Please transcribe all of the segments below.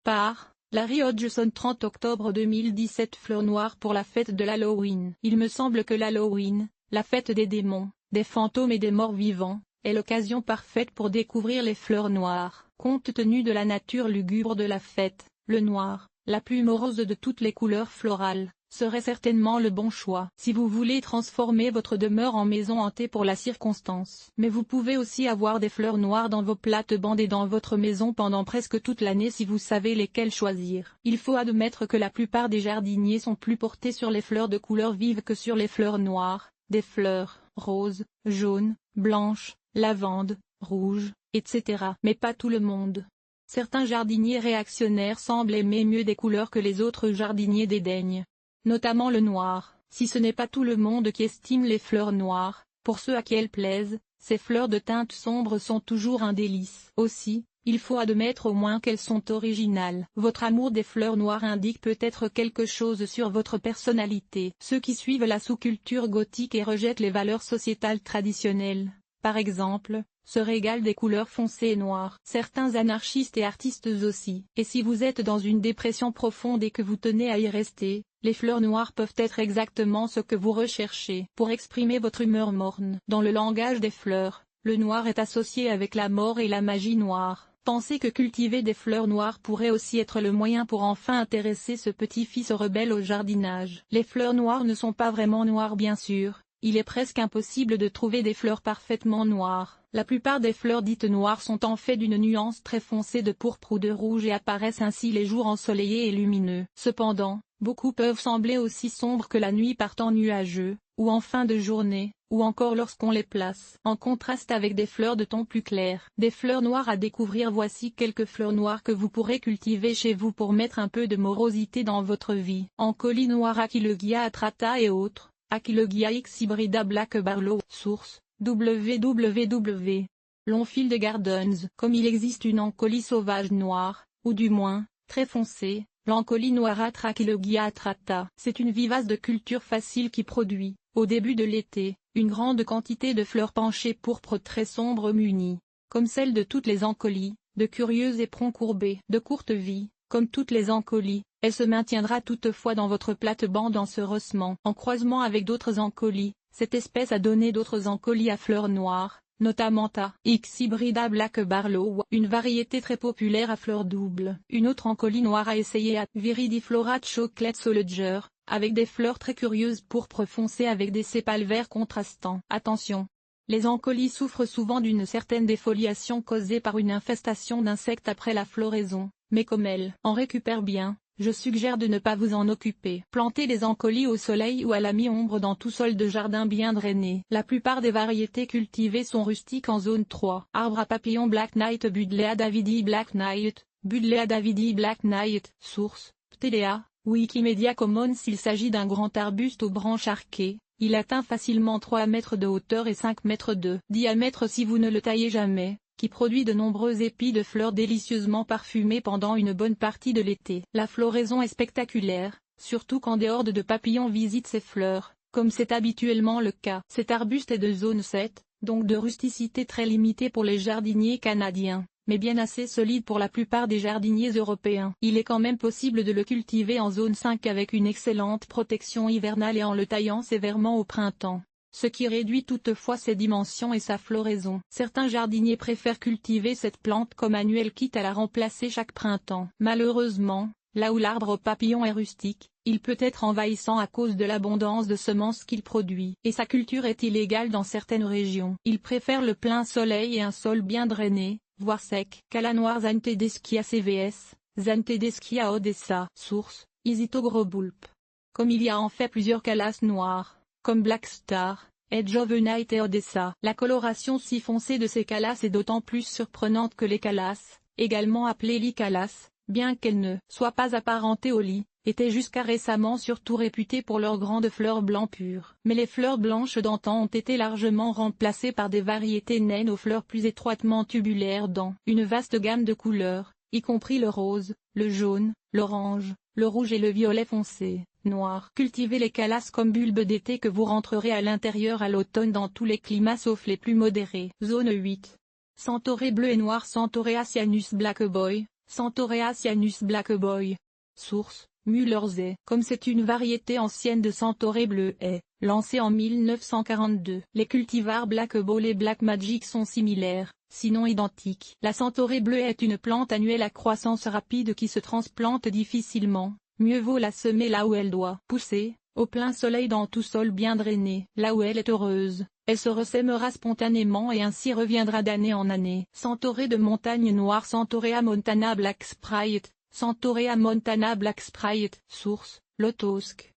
part, Larry Hodgson 30 octobre 2017 Fleurs noires pour la fête de l'Halloween. Il me semble que l'Halloween, la fête des démons, des fantômes et des morts vivants, est l'occasion parfaite pour découvrir les fleurs noires. Compte tenu de la nature lugubre de la fête, le noir, la plus morose de toutes les couleurs florales, serait certainement le bon choix si vous voulez transformer votre demeure en maison hantée pour la circonstance. Mais vous pouvez aussi avoir des fleurs noires dans vos plates-bandes et dans votre maison pendant presque toute l'année si vous savez lesquelles choisir. Il faut admettre que la plupart des jardiniers sont plus portés sur les fleurs de couleurs vives que sur les fleurs noires, des fleurs roses, jaunes, blanches, lavande, rouges, etc. Mais pas tout le monde. Certains jardiniers réactionnaires semblent aimer mieux des couleurs que les autres jardiniers dédaignent. Notamment le noir. Si ce n'est pas tout le monde qui estime les fleurs noires, pour ceux à qui elles plaisent, ces fleurs de teintes sombres sont toujours un délice. Aussi, il faut admettre au moins qu'elles sont originales. Votre amour des fleurs noires indique peut-être quelque chose sur votre personnalité. Ceux qui suivent la sous-culture gothique et rejettent les valeurs sociétales traditionnelles, par exemple, se régalent des couleurs foncées et noires. Certains anarchistes et artistes aussi. Et si vous êtes dans une dépression profonde et que vous tenez à y rester, les fleurs noires peuvent être exactement ce que vous recherchez pour exprimer votre humeur morne. Dans le langage des fleurs, le noir est associé avec la mort et la magie noire. Pensez que cultiver des fleurs noires pourrait aussi être le moyen pour enfin intéresser ce petit-fils rebelle au jardinage. Les fleurs noires ne sont pas vraiment noires bien sûr. Il est presque impossible de trouver des fleurs parfaitement noires. La plupart des fleurs dites noires sont en fait d'une nuance très foncée de pourpre ou de rouge et apparaissent ainsi les jours ensoleillés et lumineux. Cependant, beaucoup peuvent sembler aussi sombres que la nuit par temps nuageux, ou en fin de journée, ou encore lorsqu'on les place en contraste avec des fleurs de ton plus clair. Des fleurs noires à découvrir. Voici quelques fleurs noires que vous pourrez cultiver chez vous pour mettre un peu de morosité dans votre vie. Ancoli noir, Aquilegia atrata et autres. Aquilegia x hybrida Black Barlow. Source, www. Longfield Gardens. Comme il existe une ancolie sauvage noire, ou du moins, très foncée, l'ancolie noire Aquilegia atrata. C'est une vivace de culture facile qui produit, au début de l'été, une grande quantité de fleurs penchées pourpres très sombres munies, comme celle de toutes les ancolies, de curieux éperons courbés. De courte vie, comme toutes les ancolies, elle se maintiendra toutefois dans votre plate-bande en se ressement. En croisement avec d'autres ancolies, cette espèce a donné d'autres ancolies à fleurs noires, notamment A. X. hybrida Black Barlow, une variété très populaire à fleurs doubles. Une autre ancolie noire a essayé A. viridiflora chocolate soldier, avec des fleurs très curieuses pourpre foncé avec des sépales verts contrastants. Attention! Les ancolies souffrent souvent d'une certaine défoliation causée par une infestation d'insectes après la floraison, mais comme elles en récupèrent bien, je suggère de ne pas vous en occuper. Plantez les ancolies au soleil ou à la mi-ombre dans tout sol de jardin bien drainé. La plupart des variétés cultivées sont rustiques en zone 3. Arbre à papillons Black Knight Buddleia davidi Black Knight, Buddleia davidi Black Knight. Source, Ptelea, Wikimedia Commons. Il s'agit d'un grand arbuste aux branches arquées. Il atteint facilement 3 mètres de hauteur et 5 mètres de diamètre si vous ne le taillez jamais, qui produit de nombreux épis de fleurs délicieusement parfumées pendant une bonne partie de l'été. La floraison est spectaculaire, surtout quand des hordes de papillons visitent ces fleurs, comme c'est habituellement le cas. Cet arbuste est de zone 7, donc de rusticité très limitée pour les jardiniers canadiens, mais bien assez solide pour la plupart des jardiniers européens. Il est quand même possible de le cultiver en zone 5 avec une excellente protection hivernale et en le taillant sévèrement au printemps, ce qui réduit toutefois ses dimensions et sa floraison. Certains jardiniers préfèrent cultiver cette plante comme annuelle quitte à la remplacer chaque printemps. Malheureusement, là où l'arbre papillon est rustique, il peut être envahissant à cause de l'abondance de semences qu'il produit, et sa culture est illégale dans certaines régions. Il préfère le plein soleil et un sol bien drainé, voire sec. Cala noir Xanthedeschia CVS, Xanthedeschia Odessa. Source, Isitogrobulp. Comme il y a en fait plusieurs calas noirs, comme Black Star, Edge of Night et Odessa. La coloration si foncée de ces calas est d'autant plus surprenante que les calas, également appelées licalas, bien qu'elles ne soient pas apparentées aux lis, étaient jusqu'à récemment surtout réputées pour leurs grandes fleurs blancs pures. Mais les fleurs blanches d'antan ont été largement remplacées par des variétés naines aux fleurs plus étroitement tubulaires dans une vaste gamme de couleurs, y compris le rose, le jaune, l'orange, le rouge et le violet foncé. Noir. Cultivez les calas comme bulbes d'été que vous rentrerez à l'intérieur à l'automne dans tous les climats sauf les plus modérés. Zone 8. Centauré bleu et noir Centaurea cyanus Black Boy, Centaurea cyanus Black Boy. Source, Mullersay. Comme c'est une variété ancienne de Centaurée bleuet, lancée en 1942. Les cultivars Black Ball et Black Magic sont similaires, sinon identiques. La Centaurée bleuet est une plante annuelle à croissance rapide qui se transplante difficilement. Mieux vaut la semer là où elle doit pousser, au plein soleil dans tout sol bien drainé. Là où elle est heureuse, elle se ressèmera spontanément et ainsi reviendra d'année en année. Centaurée de montagne noire Centaurea montana Black Sprite. Centaurea montana Black Sprite. Source, Lotosk.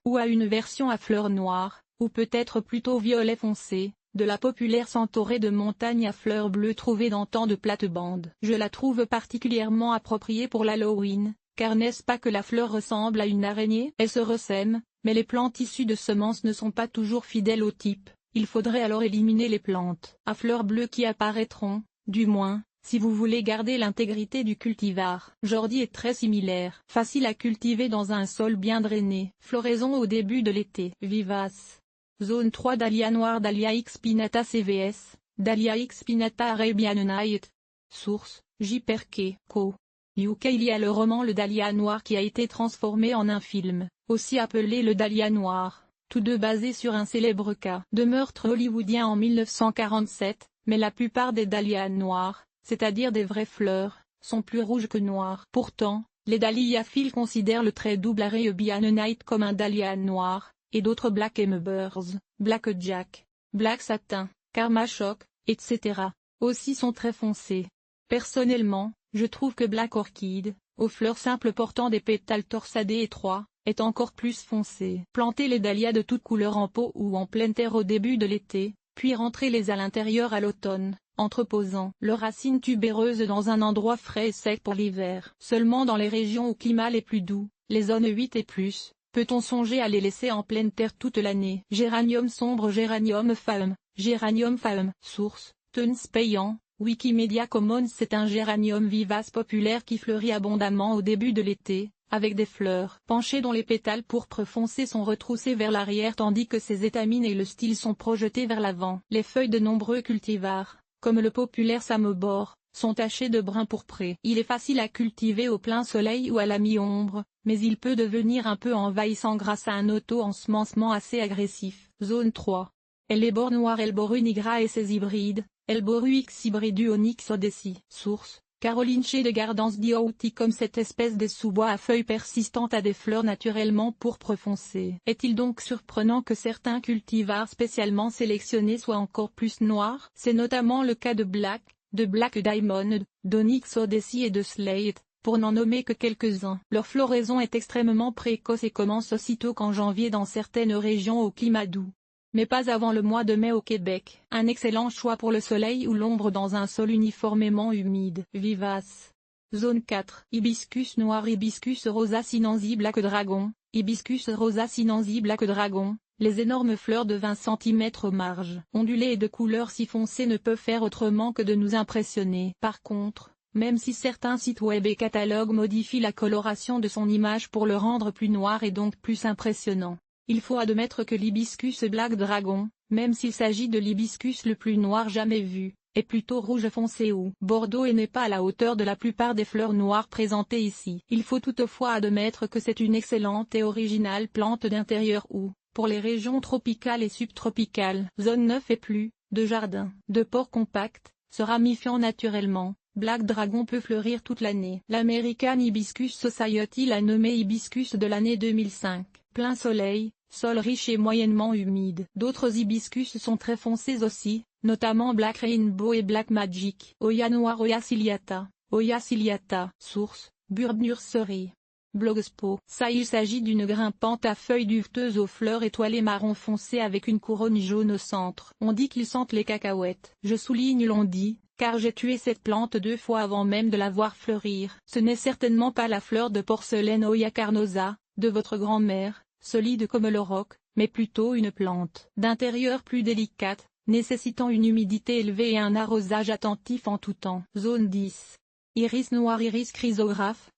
Ou à une version à fleurs noires, ou peut-être plutôt violet foncé, de la populaire Centaurée de montagne à fleurs bleues trouvée dans tant de plates-bandes. Je la trouve particulièrement appropriée pour l'Halloween, car n'est-ce pas que la fleur ressemble à une araignée? Elle se ressème, mais les plantes issues de semences ne sont pas toujours fidèles au type, il faudrait alors éliminer les plantes à fleurs bleues qui apparaîtront, du moins, si vous voulez garder l'intégrité du cultivar. Jordi est très similaire. Facile à cultiver dans un sol bien drainé. Floraison au début de l'été. Vivace. Zone 3 Dahlia noire Dahlia X pinnata CVS. Dahlia X pinnata Arabian Night. Source, J. Perquet, Co. UK. Il y a le roman Le Dahlia noir qui a été transformé en un film, aussi appelé Le Dahlia noir, tous deux basés sur un célèbre cas de meurtre hollywoodien en 1947, mais la plupart des dahlias noirs, c'est-à-dire des vraies fleurs, sont plus rouges que noires. Pourtant, les dahliaphiles considèrent le très double Arabian Night comme un dahlia noir, et d'autres Black Embers, Black Jack, Black Satin, Karma Shock, etc. aussi sont très foncés. Personnellement, je trouve que Black Orchid, aux fleurs simples portant des pétales torsadés étroits, est encore plus foncé. Plantez les dahlias de toutes couleurs en pot ou en pleine terre au début de l'été, puis rentrez-les à l'intérieur à l'automne, entreposant leurs racines tubéreuses dans un endroit frais et sec pour l'hiver. Seulement dans les régions au climat les plus doux, les zones 8 et plus, peut-on songer à les laisser en pleine terre toute l'année. Géranium sombre Géranium faum. Source, Tuns payant, Wikimedia Commons. C'est un géranium vivace populaire qui fleurit abondamment au début de l'été, avec des fleurs penchées dont les pétales pourpre foncé sont retroussés vers l'arrière tandis que ses étamines et le style sont projetés vers l'avant. Les feuilles de nombreux cultivars, comme le populaire Samobor, sont tachées de brun pourpré. Il est facile à cultiver au plein soleil ou à la mi-ombre, mais il peut devenir un peu envahissant grâce à un auto-ensemencement assez agressif. Zone 3. Hellebore noir Hellebore nigra et ses hybrides, Hellebore X hybridu Onyx Odyssey. Source, Caroline Chez de Gardens d'Iouti. Comme cette espèce de sous-bois à feuilles persistantes a des fleurs naturellement pourpre foncé. Est-il donc surprenant que certains cultivars spécialement sélectionnés soient encore plus noirs? C'est notamment le cas de Black Diamond, d'Onyx Odyssey et de Slate, pour n'en nommer que quelques-uns. Leur floraison est extrêmement précoce et commence aussitôt qu'en janvier dans certaines régions au climat doux, mais pas avant le mois de mai au Québec. Un excellent choix pour le soleil ou l'ombre dans un sol uniformément humide. Vivace. Zone 4. Hibiscus noir Hibiscus rosa sinensis Black Dragon. Hibiscus rosa sinensis Black Dragon. Les énormes fleurs de 20 cm aux marges ondulées et de couleurs si foncées ne peuvent faire autrement que de nous impressionner. Par contre, même si certains sites web et catalogues modifient la coloration de son image pour le rendre plus noir et donc plus impressionnant, il faut admettre que l'hibiscus Black Dragon, même s'il s'agit de l'hibiscus le plus noir jamais vu, est plutôt rouge foncé ou bordeaux et n'est pas à la hauteur de la plupart des fleurs noires présentées ici. Il faut toutefois admettre que c'est une excellente et originale plante d'intérieur ou, pour les régions tropicales et subtropicales, zone 9 et plus, de jardin, de port compact, se ramifiant naturellement, Black Dragon peut fleurir toute l'année. L'American Hibiscus Society l'a nommé hibiscus de l'année 2005. Plein soleil, sol riche et moyennement humide. D'autres hibiscus sont très foncés aussi, notamment Black Rainbow et Black Magic. Oya noir Oya ciliata. Source, Burb Nursery. Blogspot. Ça il s'agit d'une grimpante à feuilles duveteuses aux fleurs étoilées marron foncé avec une couronne jaune au centre. On dit qu'ils sentent les cacahuètes. Je souligne l'on dit, car j'ai tué cette plante 2 fois avant même de la voir fleurir. Ce n'est certainement pas la fleur de porcelaine Oya carnosa, de votre grand-mère, solide comme le roc, mais plutôt une plante d'intérieur plus délicate, nécessitant une humidité élevée et un arrosage attentif en tout temps. Zone 10. Iris noir Iris chrysographe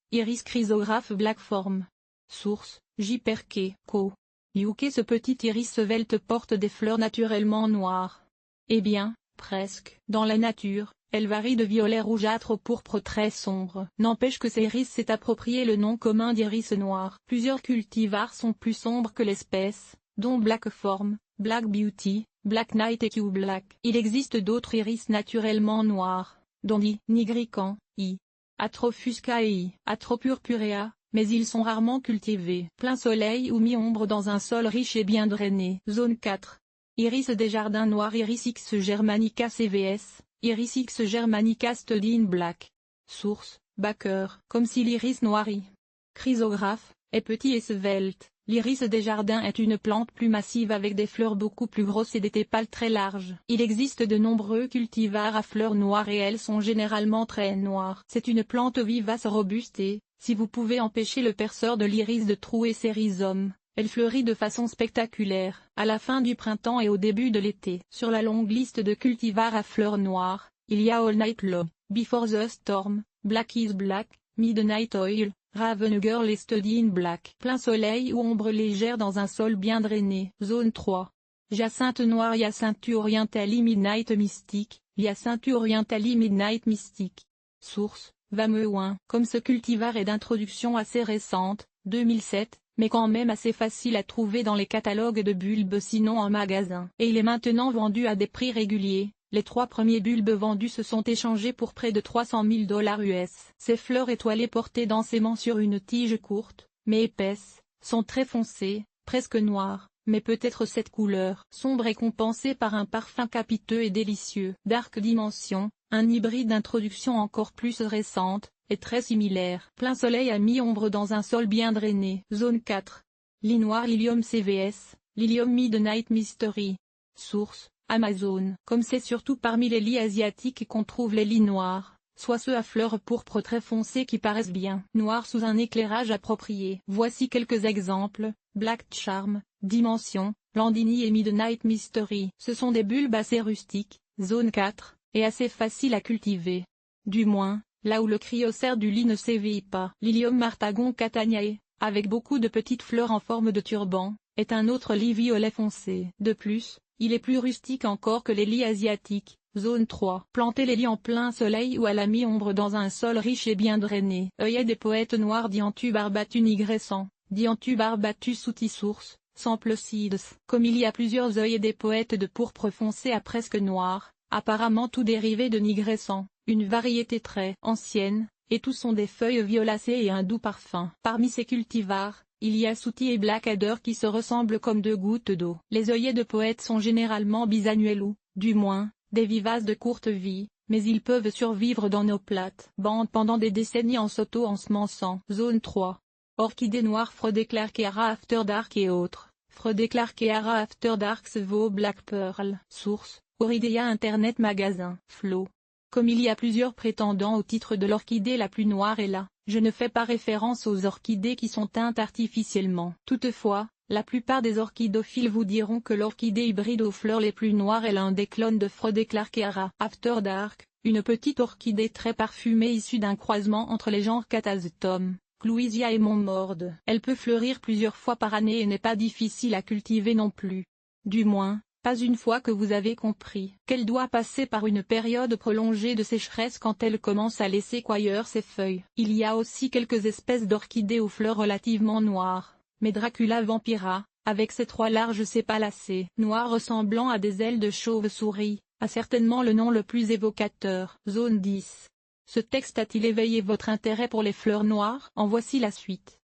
Black Form. Source, J. Perquet, Co. UK. Ce petit iris svelte porte des fleurs naturellement noires. Eh bien, presque. Dans la nature, elle varie de violet rougeâtre au pourpre très sombre. N'empêche que ces iris s'est approprié le nom commun d'iris noir. Plusieurs cultivars sont plus sombres que l'espèce, dont Black Form, Black Beauty, Black Knight et Q Black. Il existe d'autres iris naturellement noirs, dont I. nigricans, I. atrophusca et I. atropurpurea, mais ils sont rarement cultivés. Plein soleil ou mi-ombre dans un sol riche et bien drainé. Zone 4. Iris des jardins noirs. Iris X germanica CVS, Iris X germanica study in black. Source, Baker. Comme si l'iris noiri. Chrysographe, est petit et svelte. L'iris des jardins est une plante plus massive avec des fleurs beaucoup plus grosses et des tépales très larges. Il existe de nombreux cultivars à fleurs noires et elles sont généralement très noires. C'est une plante vivace robuste et, si vous pouvez empêcher le perceur de l'iris de trouer ses rhizomes, elle fleurit de façon spectaculaire, à la fin du printemps et au début de l'été. Sur la longue liste de cultivars à fleurs noires, il y a All Night Low, Before the Storm, Black is Black, Midnight Oil, Raven Girl et Study in Black. Plein soleil ou ombre légère dans un sol bien drainé. Zone 3. Hyacinthe noire. Hyacinthe orientali Midnight Mystique, Hyacinthe orientali Midnight Mystique. Source, Vameuin. Comme ce cultivar est d'introduction assez récente, 2007, mais quand même assez facile à trouver dans les catalogues de bulbes sinon en magasin. Et il est maintenant vendu à des prix réguliers. Les 3 premiers bulbes vendus se sont échangés pour près de 300 000 $ US. Ces fleurs étoilées portées densément sur une tige courte, mais épaisse, sont très foncées, presque noires, mais peut-être cette couleur sombre est compensée par un parfum capiteux et délicieux. Dark Dimension, un hybride d'introduction encore plus récente, est très similaire. Plein soleil à mi-ombre dans un sol bien drainé. Zone 4. Lit noir. Lilium CVS, Lilium Midnight Mystery. Source, Amazon. Comme c'est surtout parmi les lits asiatiques qu'on trouve les lits noirs, soit ceux à fleurs pourpres très foncées qui paraissent bien noirs sous un éclairage approprié. Voici quelques exemples: Black Charm, Dimension, Landini et Midnight Mystery. Ce sont des bulbes assez rustiques, zone 4, et assez faciles à cultiver. Du moins, là où le cryocère du lit ne sévit pas. Lilium Martagon Cataniae, avec beaucoup de petites fleurs en forme de turban, est un autre lit violet foncé. De plus, il est plus rustique encore que les lits asiatiques. Zone 3. Plantez les lits en plein soleil ou à la mi-ombre dans un sol riche et bien drainé. Œillet des poètes noirs. Dianthus barbatus nigrescens, Dianthus barbatus source, Sample seeds. Comme il y a plusieurs œillets des poètes de pourpre foncé à presque noir, apparemment tout dérivé de nigrescens, une variété très ancienne, et tous ont des feuilles violacées et un doux parfum. Parmi ces cultivars, il y a Sooty et Blackadder qui se ressemblent comme 2 gouttes d'eau. Les œillets de poète sont généralement bisannuels ou, du moins, des vivaces de courte vie, mais ils peuvent survivre dans nos plates-bandes pendant des décennies en s'auto-ensemençant. Zone 3. Orchidées noires. Freudéclarkeara After Dark et autres. Freudéclarkeara After Dark Svo Black Pearl. Source, Orchidea Internet Magasin. Flo. Comme il y a plusieurs prétendants au titre de l'orchidée la plus noire et là, je ne fais pas référence aux orchidées qui sont teintes artificiellement. Toutefois, la plupart des orchidophiles vous diront que l'orchidée hybride aux fleurs les plus noires est l'un des clones de Freudéclarkeara After Dark, une petite orchidée très parfumée issue d'un croisement entre les genres Catasetum, Clouisia et Montmorde. Elle peut fleurir plusieurs fois par année et n'est pas difficile à cultiver non plus. Du moins, pas une fois que vous avez compris qu'elle doit passer par une période prolongée de sécheresse quand elle commence à laisser cueillir ses feuilles. Il y a aussi quelques espèces d'orchidées aux fleurs relativement noires, mais Dracula vampira, avec ses 3 larges sépalacées noires ressemblant à des ailes de chauve-souris, a certainement le nom le plus évocateur. Zone 10. Ce texte a-t-il éveillé votre intérêt pour les fleurs noires? En voici la suite.